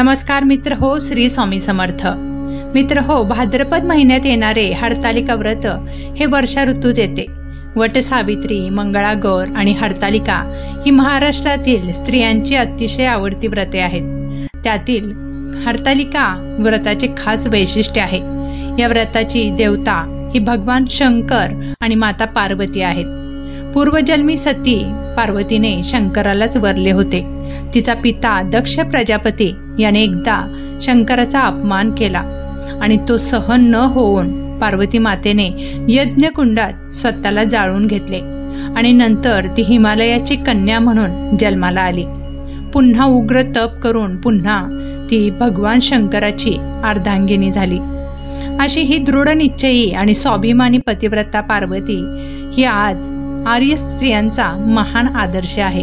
नमस्कार मित्र हो, श्री स्वामी समर्थ मित्र हो. भाद्रपद महिन्यात येणारे हरतालिका व्रत हे वर्षा ऋतूत येते. वट सावित्री, मंगळागौर आणि हरतालिका ही महाराष्ट्रातील स्त्रियांची अतिशय आवडती व्रते आहेत. त्यातील हरतालिका व्रताचे खास वैशिष्ट्य आहे. या व्रताची देवता ही भगवान शंकर आणि माता पार्वती आहेत. पूर्वजन्मी सती पार्वतीने शंकरालाच वरले होते. तिचा पिता दक्ष प्रजापती याने एकदा शंकराचा अपमान केला आणि तो सहन न होऊन पार्वती मातेने यज्ञकुंडात स्वतःला जाळून घेतले आणि नंतर ती हिमालयाची कन्या म्हणून जन्माला आली. पुन्हा उग्र तप करून पुन्हा ती भगवान शंकराची अर्धांगिनी झाली. अशी ही दृढ निश्चयी आणि स्वाभिमानी पतिव्रता पार्वती ही आज आर्य स्त्रियांचा महान आदर्श आहे.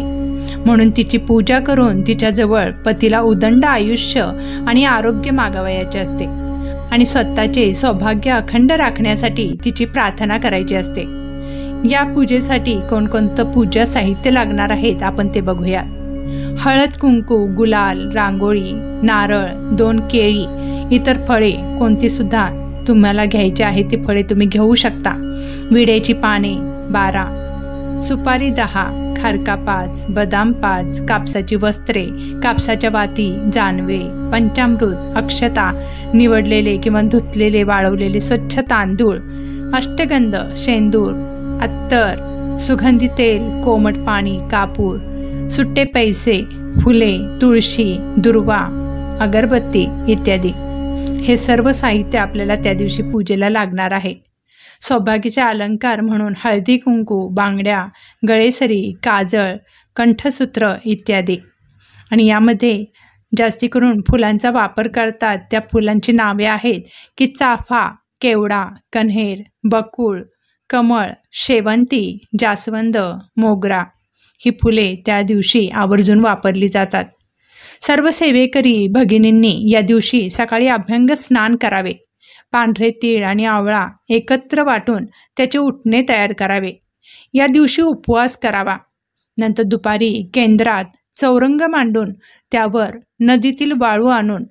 म्हणून तिची पूजा करून तिच्याजवळ पतीला उदंड आयुष्य आणि आरोग्य मागावयाचे असते आणि स्वतःचे सौभाग्य अखंड राखण्यासाठी तिची प्रार्थना करायची असते. या पूजेसाठी कोणकोणतं पूजा साहित्य लागणार आहेत आपण ते बघूया. हळद, कुंकू, गुलाल, रांगोळी, नारळ, 2 केळी, इतर फळे कोणती सुद्धा तुम्हाला घ्यायची आहे ती फळे तुम्ही घेऊ शकता. विड्याची पाने 12, सुपारी 10, खारका 5, बदाम 5, कापसाची वस्त्रे, कापसाच्या वाती, जानवे, पंचामृत, अक्षता, निवडलेले किंवा धुतलेले वाळवलेले स्वच्छ तांदूळ, अष्टगंध, शेंदूर, अत्तर, सुगंधी तेल, कोमट पाणी, कापूर, सुट्टे पैसे, फुले, तुळशी, दुर्वा, अगरबत्ती इत्यादी. हे सर्व साहित्य आपल्याला त्या दिवशी पूजेला लागणार आहे. सौभाग्याचे अलंकार म्हणून हळदी, कुंकू, बांगड्या, गळेसरी, काजळ, कंठसूत्र इत्यादी. आणि यामध्ये जास्ती करून फुलांचा वापर करतात. त्या फुलांची नावे आहेत की चाफा, केवडा, कण्हेर, बकुळ, कमळ, शेवंती, जास्वंद, मोगरा ही फुले त्या दिवशी आवर्जून वापरली जातात. सर्व सेवेकरी भगिनींनी या दिवशी सकाळी अभ्यंग स्नान करावे. पांढरे तीळ आणि आवळा एकत्र वाटून त्याचे उटणे तयार करावे. या दिवशी उपवास करावा. नंतर दुपारी केंद्रात चौरंग मांडून त्यावर नदीतील वाळू आणून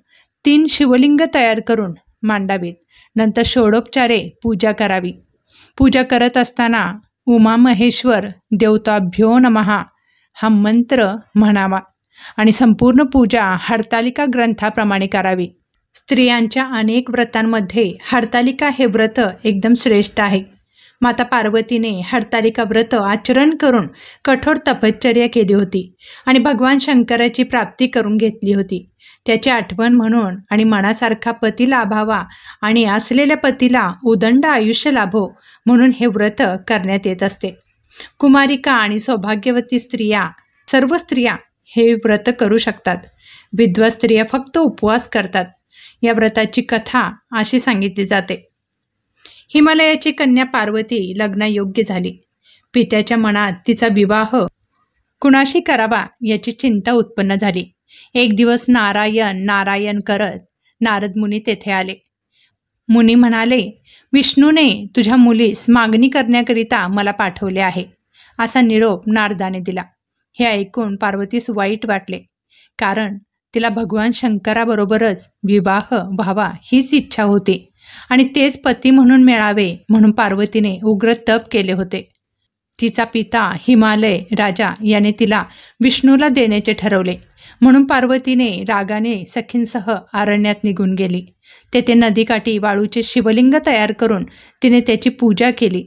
3 शिवलिंग तयार करून मांडावीत. नंतर षोडोपचारे पूजा करावी. पूजा करत असताना उमा महेश्वर देवताभ्यो नमः हा मंत्र म्हणावा आणि संपूर्ण पूजा हरतालिका ग्रंथाप्रमाणे करावी. स्त्रियांच्या अनेक व्रतांमध्ये हरतालिका हे व्रत एकदम श्रेष्ठ आहे. माता पार्वतीने हरतालिका व्रत आचरण करून कठोर तपश्चर्या केली होती आणि भगवान शंकराची प्राप्ती करून घेतली होती. त्याची आठवण म्हणून आणि मनासारखा पती लाभावा आणि असलेल्या पतीला उदंड आयुष्य लाभो म्हणून हे व्रत करण्यात येत असते. कुमारिका आणि सौभाग्यवती स्त्रिया, सर्व स्त्रिया हे व्रत करू शकतात. विधवा स्त्रिया फक्त उपवास करतात. या व्रताची कथा अशी सांगितली जाते. हिमालयाची कन्या पार्वती लग्नायोग्य झाली. पित्याच्या मनात तिचा विवाह कुणाशी करावा याची चिंता उत्पन्न झाली. एक दिवस नारायण नारायण करत नारद मुनी तेथे आले. मुनी म्हणाले, विष्णूने तुझ्या मुलीस मागणी करण्याकरिता मला पाठवले आहे असा निरोप नारदाने दिला. हे ऐकून पार्वतीस वाईट वाटले, कारण तिला भगवान शंकराबरोबरच विवाह व्हावा हीच इच्छा होती आणि तेच पती म्हणून मिळावे म्हणून पार्वतीने उग्र तप केले होते. तिचा पिता हिमालय राजा याने तिला विष्णूला देण्याचे ठरवले. म्हणून पार्वतीने रागाने सखींसह अरण्यात निघून गेली. तेथे नदीकाठी वाळूचे शिवलिंग तयार करून तिने त्याची पूजा केली.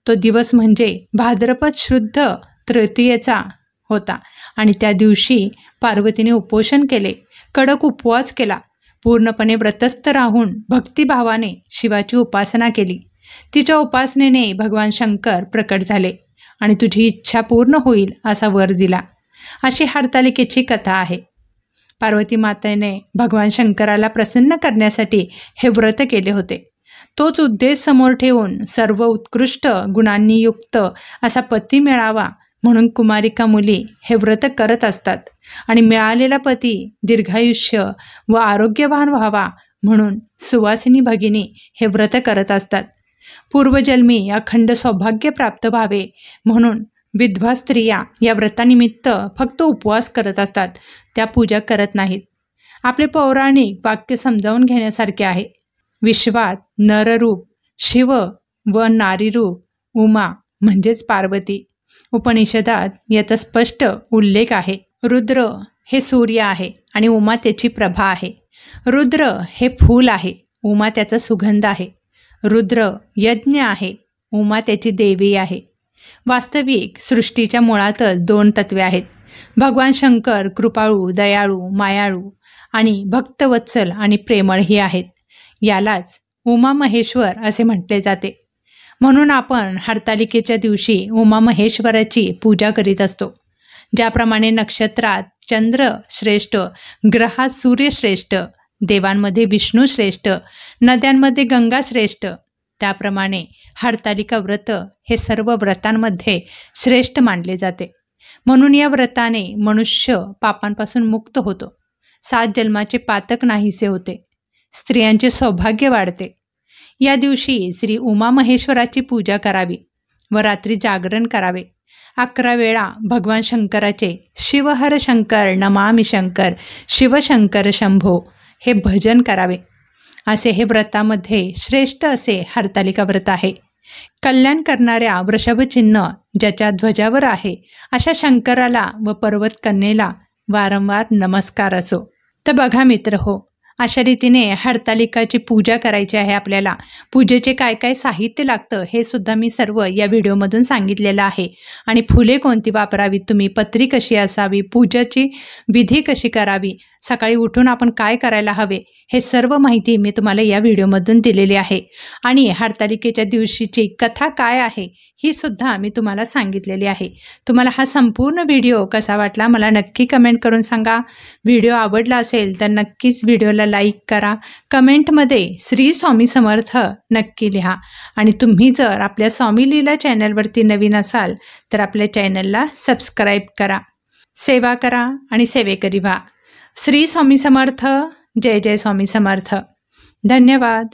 तो दिवस म्हणजे भाद्रपद शुद्ध तृतीयेचा होता आणि त्या दिवशी पार्वतीने उपोषण केले, कडक उपवास केला. पूर्णपणे व्रतस्थ राहून भक्तिभावाने शिवाची उपासना केली. तिच्या उपासनेने भगवान शंकर प्रकट झाले आणि तुझी इच्छा पूर्ण होईल असा वर दिला. अशी हरतालिकेची कथा आहे. पार्वती मातेने भगवान शंकराला प्रसन्न करण्यासाठी हे व्रत केले होते. तोच उद्देश समोर ठेवून सर्व उत्कृष्ट गुणांनी युक्त असा पती मिळावा म्हणून कुमारिका मुली हे व्रत करत असतात आणि मिळालेला पती दीर्घायुष्य व आरोग्यवान व्हावा म्हणून सुवासिनी भगिनी हे व्रत करत असतात. पूर्वजन्मी अखंड सौभाग्य प्राप्त व्हावे म्हणून विधवा स्त्रिया या व्रतानिमित्त फक्त उपवास करत असतात, त्या पूजा करत नाहीत. आपले पौराणिक वाक्य समजावून घेण्यासारखे आहे. विश्वात नररूप शिव व नारीरूप उमा म्हणजेच पार्वती. उपनिषदात याचा स्पष्ट उल्लेख आहे. रुद्र हे सूर्य आहे आणि उमा त्याची प्रभा आहे. रुद्र हे फूल आहे, उमा त्याचा सुगंध आहे. रुद्र यज्ञ आहे, उमा त्याची देवी आहे. वास्तविक सृष्टीच्या मुळातच 2 तत्वे आहेत. भगवान शंकर कृपाळू, दयाळू, मायाळू आणि भक्तवत्सल आणि प्रेमळही आहेत. यालाच उमा महेश्वर असे म्हटले जाते. म्हणून आपण हरतालिकेच्या दिवशी उमा महेश्वराची पूजा करीत असतो. ज्याप्रमाणे नक्षत्रात चंद्र श्रेष्ठ, ग्रहात सूर्य श्रेष्ठ, देवांमध्ये विष्णू श्रेष्ठ, नद्यांमध्ये गंगा श्रेष्ठ, त्याप्रमाणे हरतालिका व्रत हे सर्व व्रतांमध्ये श्रेष्ठ मानले जाते. म्हणून या व्रताने मनुष्य पापांपासून मुक्त होतो. 7 जन्माचे पातक नाहीसे होते. स्त्रियांचे सौभाग्य वाढते. या दिवशी श्री उमा महेश्वराची पूजा करावी व रात्री जागरण करावे. 11 वेळा भगवान शंकराचे शिवहर शंकर नमामि शंकर शिवशंकर शंभो हे भजन करावे. असे हे व्रतामध्ये श्रेष्ठ असे हरतालिका व्रत आहे. कल्याण करणाऱ्या वृषभचिन्ह ज्याच्या ध्वजावर आहे अशा शंकराला व पर्वत कन्येला वारंवार नमस्कार असो. तर बघा मित्र हो, अशा रीतीने हरतालिकाची पूजा करायची आहे. आपल्याला पूजेचे काय काय साहित्य लागतं हे सुद्धा मी सर्व या व्हिडिओमधून सांगितलेलं आहे. आणि फुले कोणती वापरावी, तुम्ही पत्री कशी असावी, पूजाची विधी कशी करावी, सकाळी उठून आपण काय करायला हवे, हे सर्व माहिती मी तुम्हाला या व्हिडिओमधून दिलेली आहे. आणि हरतालिकेच्या दिवशीची कथा काय आहे ही सुद्धा मी तुम्हाला सांगितलेली आहे. तुम्हाला हा संपूर्ण व्हिडिओ कसा वाटला मला नक्की कमेंट करून सांगा. व्हिडिओ आवडला असेल तर नक्कीच व्हिडिओला लाईक करा. कमेंटमध्ये श्री स्वामी समर्थ नक्की लिहा. आणि तुम्ही जर आपल्या स्वामी लीला चॅनलवरती नवीन असाल तर आपल्या चॅनलला सबस्क्राईब करा. सेवा करा आणि सेवेकरी व्हा. श्री स्वामी समर्थ. जय जय स्वामी समर्थ. धन्यवाद.